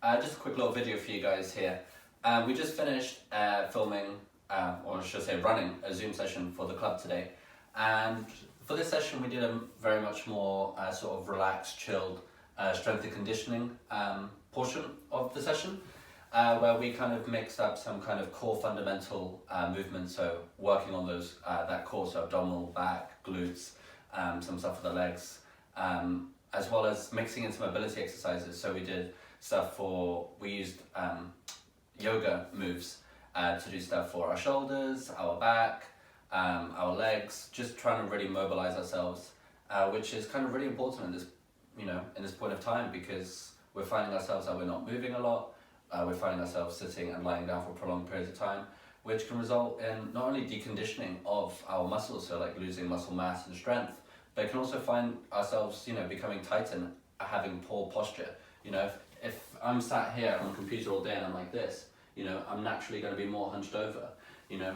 Just a quick little video for you guys here. We just finished filming, or I should say running, a Zoom session for the club today. And for this session we did a very much more sort of relaxed, chilled strength and conditioning portion of the session, where we kind of mixed up some kind of core fundamental movements, so working on those that core, so abdominal, back, glutes, some stuff for the legs, as well as mixing in some mobility exercises. So we did stuff we used yoga moves to do stuff for our shoulders, our back, our legs, just trying to really mobilize ourselves, which is kind of really important in this, in this point of time, because we're finding ourselves that we're not moving a lot. We're finding ourselves sitting and lying down for prolonged periods of time, which can result in not only deconditioning of our muscles, so like losing muscle mass and strength, but can also find ourselves, becoming tight and having poor posture. If I'm sat here on the computer all day and I'm like this, I'm naturally going to be more hunched over.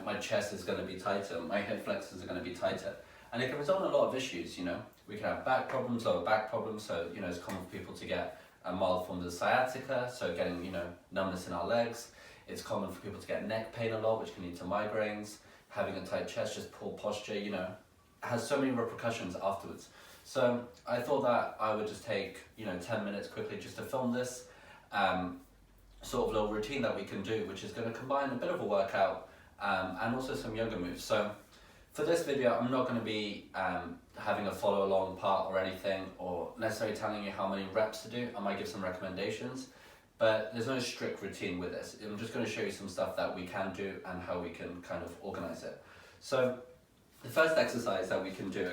My chest is going to be tighter, my hip flexors are going to be tighter, and it can result in a lot of issues. We can have back problems, lower back problems. So it's common for people to get a mild form of sciatica, so getting numbness in our legs. It's common for people to get neck pain a lot, which can lead to migraines. Having a tight chest, just poor posture, has so many repercussions afterwards. So I thought that I would just take 10 minutes quickly just to film this sort of little routine that we can do, which is going to combine a bit of a workout and also some yoga moves. So for this video, I'm not going to be having a follow along part or anything, or necessarily telling you how many reps to do. I might give some recommendations, but there's no strict routine with this. I'm just going to show you some stuff that we can do and how we can kind of organize it. So the first exercise that we can do,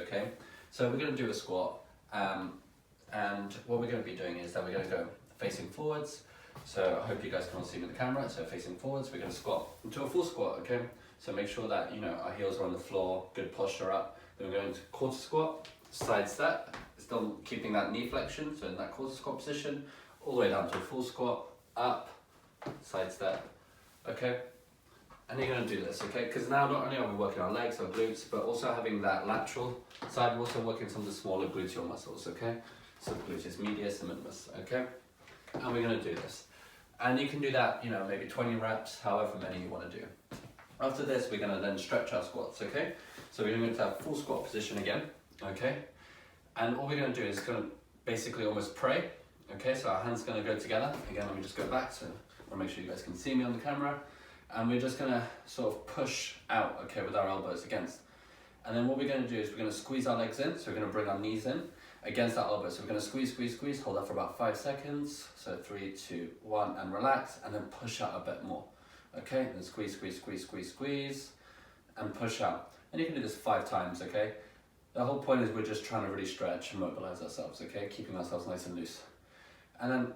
so we're going to do a squat, and what we're going to be doing is that we're going to go facing forwards. So I hope you guys can all see me in the camera. So facing forwards, we're going to squat into a full squat, So make sure that our heels are on the floor, good posture up. Then we're going to quarter squat, side step, still keeping that knee flexion, so in that quarter squat position, all the way down to a full squat, up, side step, And you're going to do this, because now not only are we working our legs, our glutes, but also having that lateral side, we're also working some of the smaller gluteal muscles, So gluteus medius and minimus, And we're going to do this. And you can do that, maybe 20 reps, however many you want to do. After this, we're going to then stretch our squats, So we're going to have full squat position again, And all we're going to do is going to basically almost pray, So our hands are going to go together. Again, let me just go back, so I want to make sure you guys can see me on the camera. And we're just going to sort of push out, with our elbows against. And then what we're going to do is we're going to squeeze our legs in, so we're going to bring our knees in against our elbows. So we're going to squeeze, squeeze, squeeze, hold that for about 5 seconds. So 3, 2, 1, and relax, and then push out a bit more. Then squeeze, squeeze, squeeze, squeeze, squeeze, and push out. And you can do this 5 times, The whole point is we're just trying to really stretch and mobilize ourselves, Keeping ourselves nice and loose. And then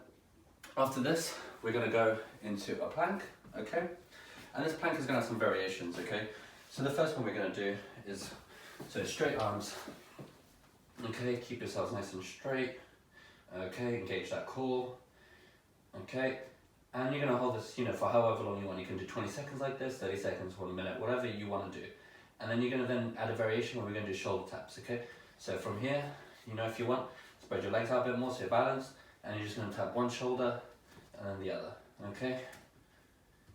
after this, we're going to go into a plank, And this plank is going to have some variations, So the first one we're going to do is, straight arms, keep yourselves nice and straight, engage that core, And you're going to hold this, for however long you want. You can do 20 seconds like this, 30 seconds, 1 minute, whatever you want to do. And then you're going to then add a variation where we're going to do shoulder taps, So from here, if you want, spread your legs out a bit more so you're balanced, and you're just going to tap one shoulder and then the other,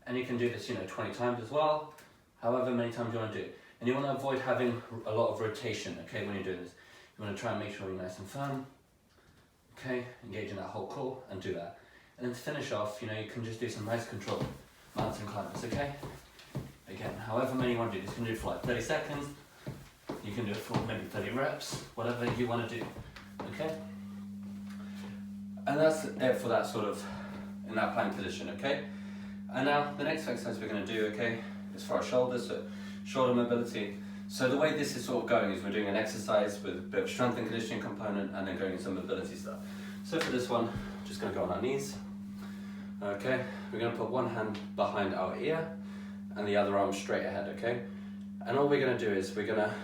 And you can do this, 20 times as well, however many times you want to do it. And you want to avoid having a lot of rotation, when you're doing this. You want to try and make sure you're nice and firm, engaging that whole core, and do that. And then to finish off, you can just do some nice controlled mountain climbers, Again, however many you want to do this, you can do it for like 30 seconds, you can do it for maybe 30 reps, whatever you want to do, And that's it for that sort of, in that plank position, And now the next exercise we're going to do, is for our shoulders, so shoulder mobility. So the way this is sort of going is we're doing an exercise with a bit of strength and conditioning component, and then going into some mobility stuff. So for this one, just going to go on our knees. We're going to put one hand behind our ear and the other arm straight ahead, And all we're going to do is we're going to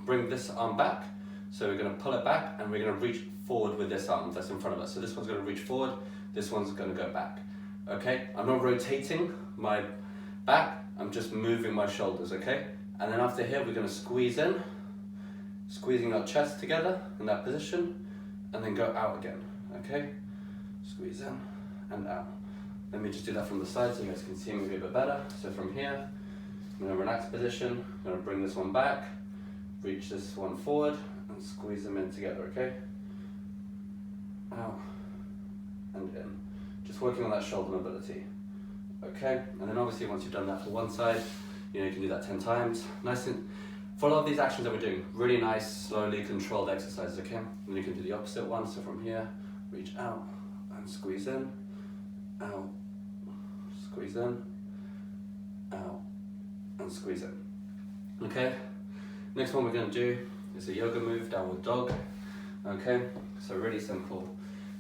bring this arm back. So we're going to pull it back, and we're going to reach forward with this arm that's in front of us. So this one's going to reach forward, this one's going to go back, I'm not rotating my back, I'm just moving my shoulders, And then after here, we're going to squeeze in, squeezing our chest together in that position, and then go out again, Squeeze in, and out. Let me just do that from the side so you guys can see me a bit better. So from here, I'm going to relax position, I'm going to bring this one back, reach this one forward, and squeeze them in together, okay? Out, and in. Just working on that shoulder mobility, okay? And then obviously once you've done that for one side, you know, you can do that 10 times. Nice and, for a lot of these actions that we're doing, really nice, slowly controlled exercises, okay? And you can do the opposite one, so from here, reach out, and squeeze in, out, squeeze in, out, and squeeze in. Okay, next one we're going to do is a yoga move, downward dog. Okay, so really simple.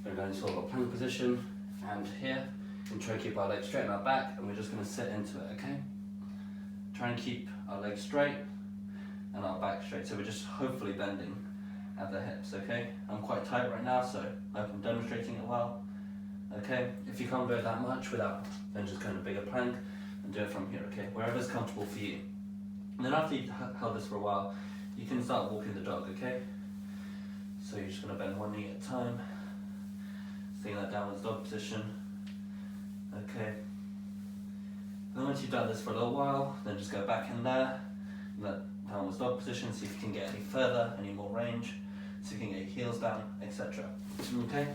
We're going to sort of a plank position, and here, and try to keep our legs straight in our back, and we're just going to sit into it, okay? Try and keep our legs straight, and our back straight, so we're just hopefully bending at the hips, okay? I'm quite tight right now, so I hope I'm demonstrating it well. Okay, if you can't go that much without, then just kind of bigger plank and do it from here, okay? Wherever's comfortable for you. And then after you've held this for a while, you can start walking the dog, okay? So you're just gonna bend one knee at a time, stay in that downwards dog position, okay? And then once you've done this for a little while, then just go back in there, in that downwards dog position, see if you can get any further, any more range, so you can get your heels down, etc. Okay?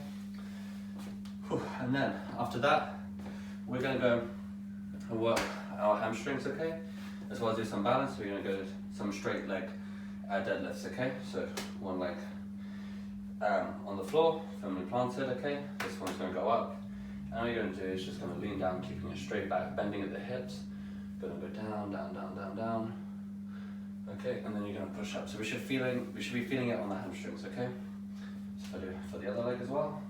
And then after that, we're going to go and work our hamstrings, okay? As well as do some balance. We're going to go to some straight leg deadlifts, okay? So one leg on the floor, firmly planted, okay? This one's going to go up. And all you're going to do is just going to lean down, keeping it straight back, bending at the hips. Going to go down, down, down, down, down. Okay, and then you're going to push up. So we should be feeling it on the hamstrings, okay? So do for the other leg as well.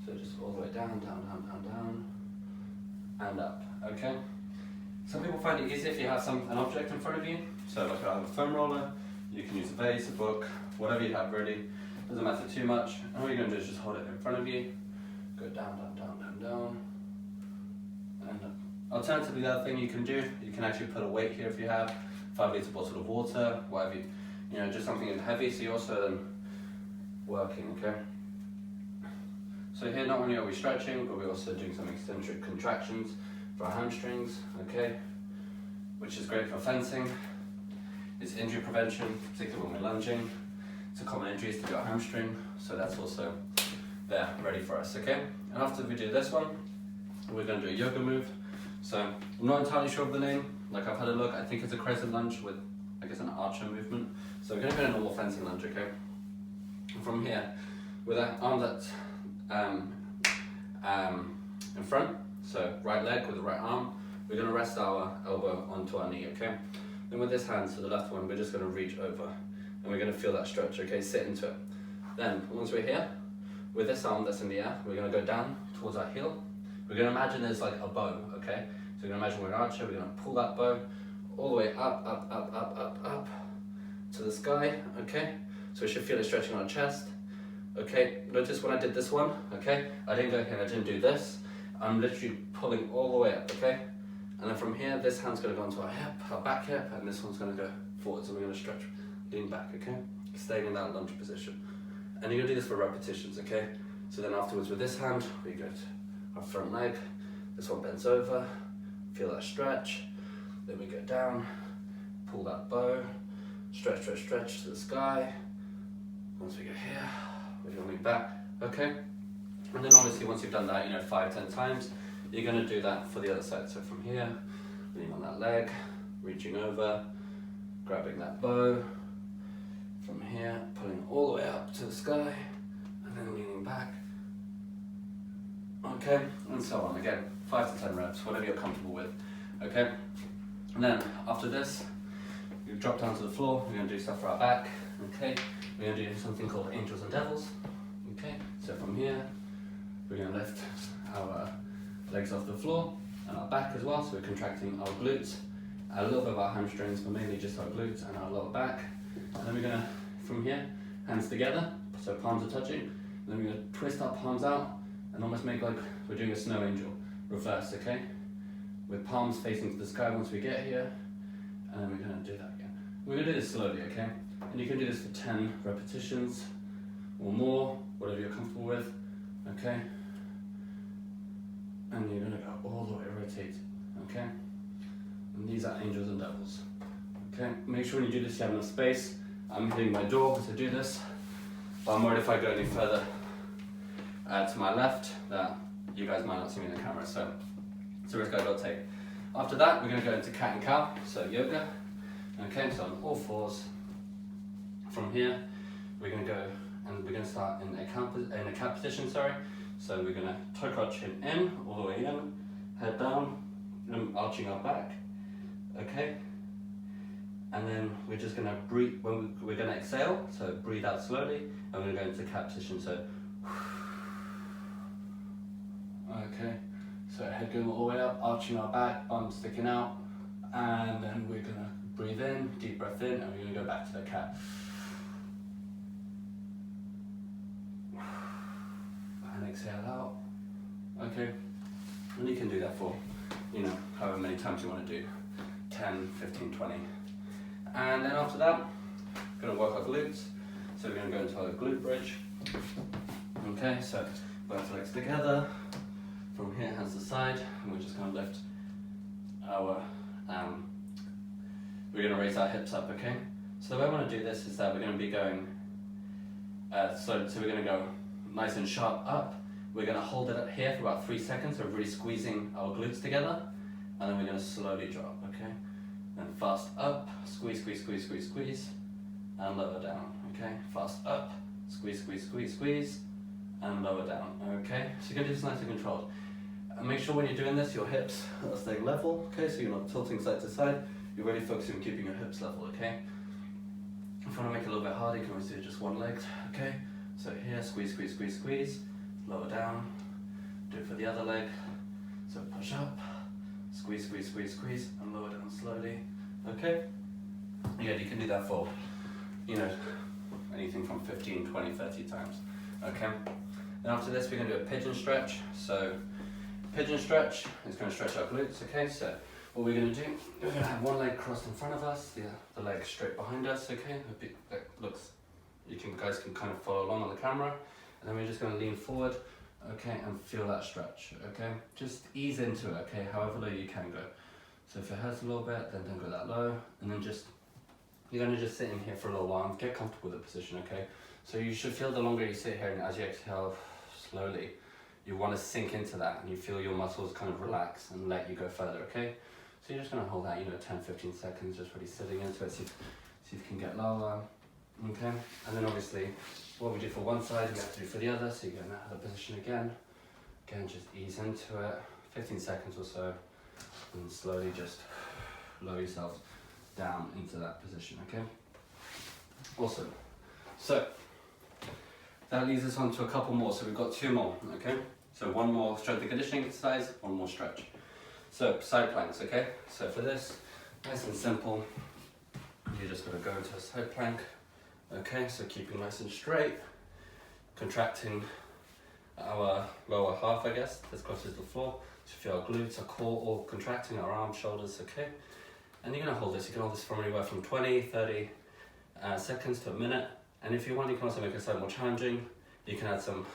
So just all the way down, down, down, down, down, and up, okay? Some people find it easy if you have an object in front of you. So like I have a foam roller, you can use a vase, a book, whatever you have ready. Doesn't matter too much. And all you're going to do is just hold it in front of you, go down, down, down, down, down, and up. Alternatively, the other thing you can do, you can actually put a weight here if you have 5-litre bottle of water, whatever you know, just something heavy. So you're also then working, okay? So here, not only are we stretching, but we're also doing some eccentric contractions for our hamstrings, okay? Which is great for fencing. It's injury prevention, particularly when we're lunging. It's a common injury to our hamstring, so that's also there, ready for us, okay? And after we do this one, we're going to do a yoga move. So I'm not entirely sure of the name. Like I've had a look, I think it's a Crescent lunge with, I guess, an archer movement. So we're going to go in a normal fencing lunge, okay? And from here, with that arm that's in front, so right leg with the right arm, we're going to rest our elbow onto our knee, okay? Then with this hand, so the left one, we're just going to reach over and we're going to feel that stretch, okay? Sit into it. Then once we're here, with this arm that's in the air, we're going to go down towards our heel. We're going to imagine there's like a bow, okay? So we're going to imagine we're an archer, we're going to pull that bow all the way up, up, up, up, up, up to the sky, okay? So we should feel it stretching on our chest. Okay, notice when I did this one, okay? I didn't go here, I didn't do this. I'm literally pulling all the way up, okay? And then from here, this hand's gonna go onto our hip, our back hip, and this one's gonna go forward. So we're gonna stretch, lean back, okay? Staying in that lunge position. And you're gonna do this for repetitions, okay? So then afterwards with this hand, we go to our front leg. This one bends over, feel that stretch. Then we go down, pull that bow, stretch, stretch, stretch to the sky. Once we go here, we're going to lean back, okay? And then obviously once you've done that, 5-10 times, you're going to do that for the other side. So from here, leaning on that leg, reaching over, grabbing that bow. From here, pulling all the way up to the sky, and then leaning back. Okay, and so on. Again, 5 to 10 reps, whatever you're comfortable with, okay? And then after this, you drop down to the floor, we're going to do stuff for our back, okay? We're going to do something called angels and devils, okay? So from here, we're going to lift our legs off the floor and our back as well, so we're contracting our glutes, a little bit of our hamstrings, but mainly just our glutes and our lower back. And then we're going to, from here, hands together, so palms are touching, and then we're going to twist our palms out and almost make like we're doing a snow angel, reverse, okay? With palms facing to the sky once we get here, and then we're going to do that again. We're going to do this slowly, okay? And you can do this for 10 repetitions or more, whatever you're comfortable with, okay? and you're gonna go all the way, rotate, okay? And these are angels and devils, okay? Make sure when you do this you have enough space. I'm hitting my jaw to do this, but I'm worried if I go any further to my left that you guys might not see me in the camera, so risk I will take. After that, we're gonna go into cat and cow, so yoga, okay? So on all fours. From here, we're gonna go and we're gonna start in a cat position, sorry. So we're gonna tuck our chin in, all the way in, head down, and arching our back, okay? And then we're just gonna breathe, we're gonna exhale, so breathe out slowly, and we're gonna go into cat position, so. Okay, so head going all the way up, arching our back, bum sticking out, and then we're gonna breathe in, deep breath in, and we're gonna go back to the cat. And exhale out, okay? And you can do that for, however many times you want to do, 10, 15, 20. And then after that, we're going to work our glutes. So we're going to go into our glute bridge. Okay, so both legs together. From here, hands to side, and we're just going to lift our, we're going to raise our hips up, okay? So the way I want to do this is that we're going to be going, so we're going to go nice and sharp up. We're going to hold it up here for about 3 seconds, so really squeezing our glutes together, and then we're going to slowly drop, okay? Then fast up, squeeze, squeeze, squeeze, squeeze, squeeze, and lower down, okay? Fast up, squeeze, squeeze, squeeze, squeeze, and lower down, okay? So you're going to do this nice and controlled. And make sure when you're doing this, your hips are staying level, okay? So you're not tilting side to side, you're really focusing on keeping your hips level, okay? If you want to make it a little bit harder, you can always do just one leg, okay? So here, squeeze, squeeze, squeeze, squeeze, lower down, do it for the other leg, so push up, squeeze, squeeze, squeeze, squeeze, and lower down slowly, okay? Again, you can do that for, anything from 15, 20, 30 times, okay? Then after this, we're going to do a pigeon stretch. So pigeon stretch is going to stretch our glutes, okay? So what we're going to do, we're going to have one leg crossed in front of us, the leg straight behind us, okay? That looks, guys can kind of follow along on the camera. And then we're just going to lean forward, okay, and feel that stretch, okay? Just ease into it, okay, however low you can go. So if it hurts a little bit, then don't go that low. And then you're going to just sit in here for a little while and get comfortable with the position, okay? So you should feel the longer you sit here, and as you exhale slowly, you want to sink into that and you feel your muscles kind of relax and let you go further, okay? So you're just going to hold that, 10, 15 seconds, just really sitting into it, see if you can get lower, okay? And then obviously, what we do for one side, we have to do for the other, so you get in that other position again. Again, just ease into it, 15 seconds or so, and slowly just lower yourself down into that position, okay? Awesome. So, that leads us on to a couple more, so we've got 2 more, okay? So one more strength and conditioning exercise, one more stretch. So, side planks, okay? So for this, nice and simple, you're just gonna go into a side plank. Okay, so keeping nice and straight, contracting our lower half, I guess, as close as the floor. So feel our glutes, our core, all contracting, our arms, shoulders, okay? And you're gonna hold this. You can hold this from anywhere from 20, 30 seconds to a minute. And if you want, you can also make it slightly more challenging. You can add some,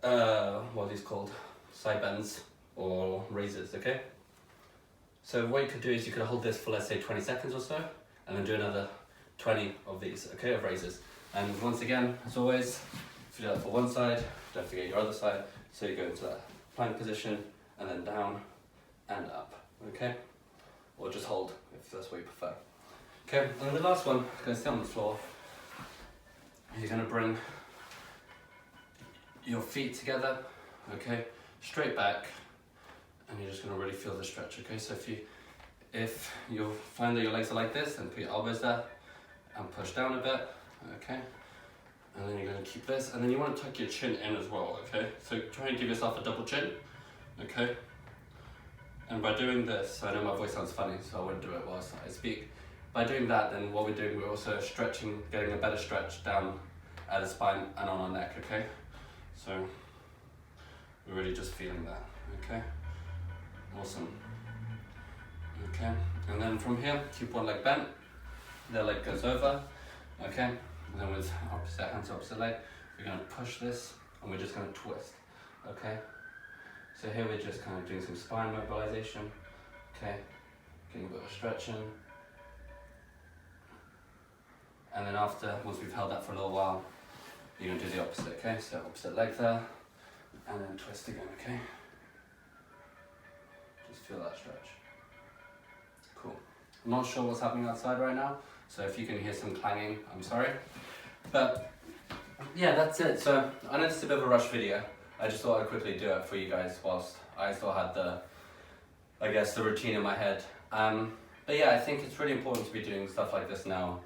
what are these called? Side bends or raises, okay? So what you could do is you could hold this for, let's say, 20 seconds or so, and then do another 20 of these, okay, of raises. And once again, as always, if you do that for one side, don't forget your other side. So you go into that plank position, and then down and up, okay? Or just hold, if that's what you prefer. Okay, and then the last one, you're gonna stay on the floor. You're gonna bring your feet together, okay? Straight back, and you're just gonna really feel the stretch, okay? So if you find that your legs are like this, then put your elbows there and push down a bit, okay? And then you're gonna keep this, and then you wanna tuck your chin in as well, okay? So try and give yourself a double chin, okay? And by doing this, I know my voice sounds funny, so I wouldn't do it whilst I speak. By doing that, then what we're doing, we're also stretching, getting a better stretch down at the spine and on our neck, okay? So we're really just feeling that, okay? Awesome. Okay, and then from here, keep one leg bent, the leg goes over, okay? And then with opposite hand to opposite leg, we're gonna push this and we're just going to twist, okay? So here we're just kind of doing some spine mobilization, okay? Getting a bit of stretching. And then after, once we've held that for a little while, you're going to do the opposite, okay? So opposite leg there, and then twist again, okay? Just feel that stretch. Cool. I'm not sure what's happening outside right now, so if you can hear some clanging, I'm sorry. But yeah, that's it. So I know this is a bit of a rush video. I just thought I'd quickly do it for you guys whilst I still had the, I guess, the routine in my head. But yeah, I think it's really important to be doing stuff like this now,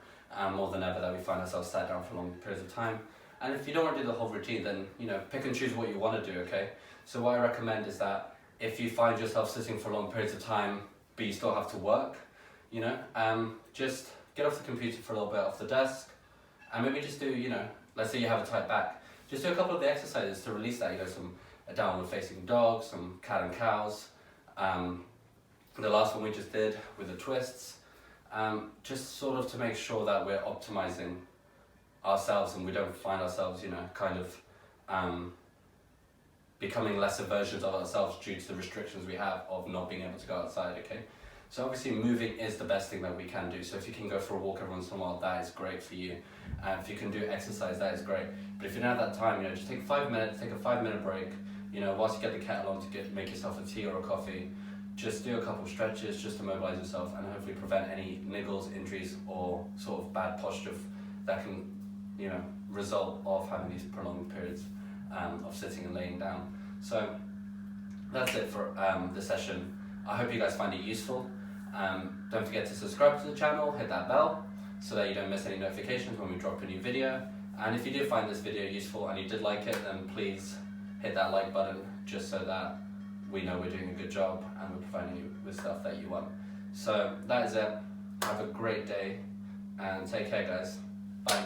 more than ever, that we find ourselves sat down for long periods of time. And if you don't want to do the whole routine, then, you know, pick and choose what you want to do, okay? So what I recommend is that if you find yourself sitting for long periods of time, but you still have to work, you know, just get off the computer for a little bit, off the desk, and maybe just do, you know, let's say you have a tight back, just do a couple of the exercises to release that, you know, some downward facing dog, some cat and cows, the last one we just did with the twists, just sort of to make sure that we're optimizing ourselves and we don't find ourselves, you know, kind of becoming lesser versions of ourselves due to the restrictions we have of not being able to go outside, okay? So obviously moving is the best thing that we can do. So if you can go for a walk every once in a while, that is great for you. If you can do exercise, that is great. But if you don't have that time, you know, just take 5 minutes, take a 5-minute break, you know, whilst you get the cat along to make yourself a tea or a coffee, just do a couple of stretches just to mobilize yourself and hopefully prevent any niggles, injuries, or sort of bad posture that can, you know, result of having these prolonged periods of sitting and laying down. So that's it for this session. I hope you guys find it useful. Don't forget to subscribe to the channel, hit that bell so that you don't miss any notifications when we drop a new video. And if you did find this video useful and you did like it, then please hit that like button just so that we know we're doing a good job and we're providing you with stuff that you want. So that is it. Have a great day and take care, guys. Bye.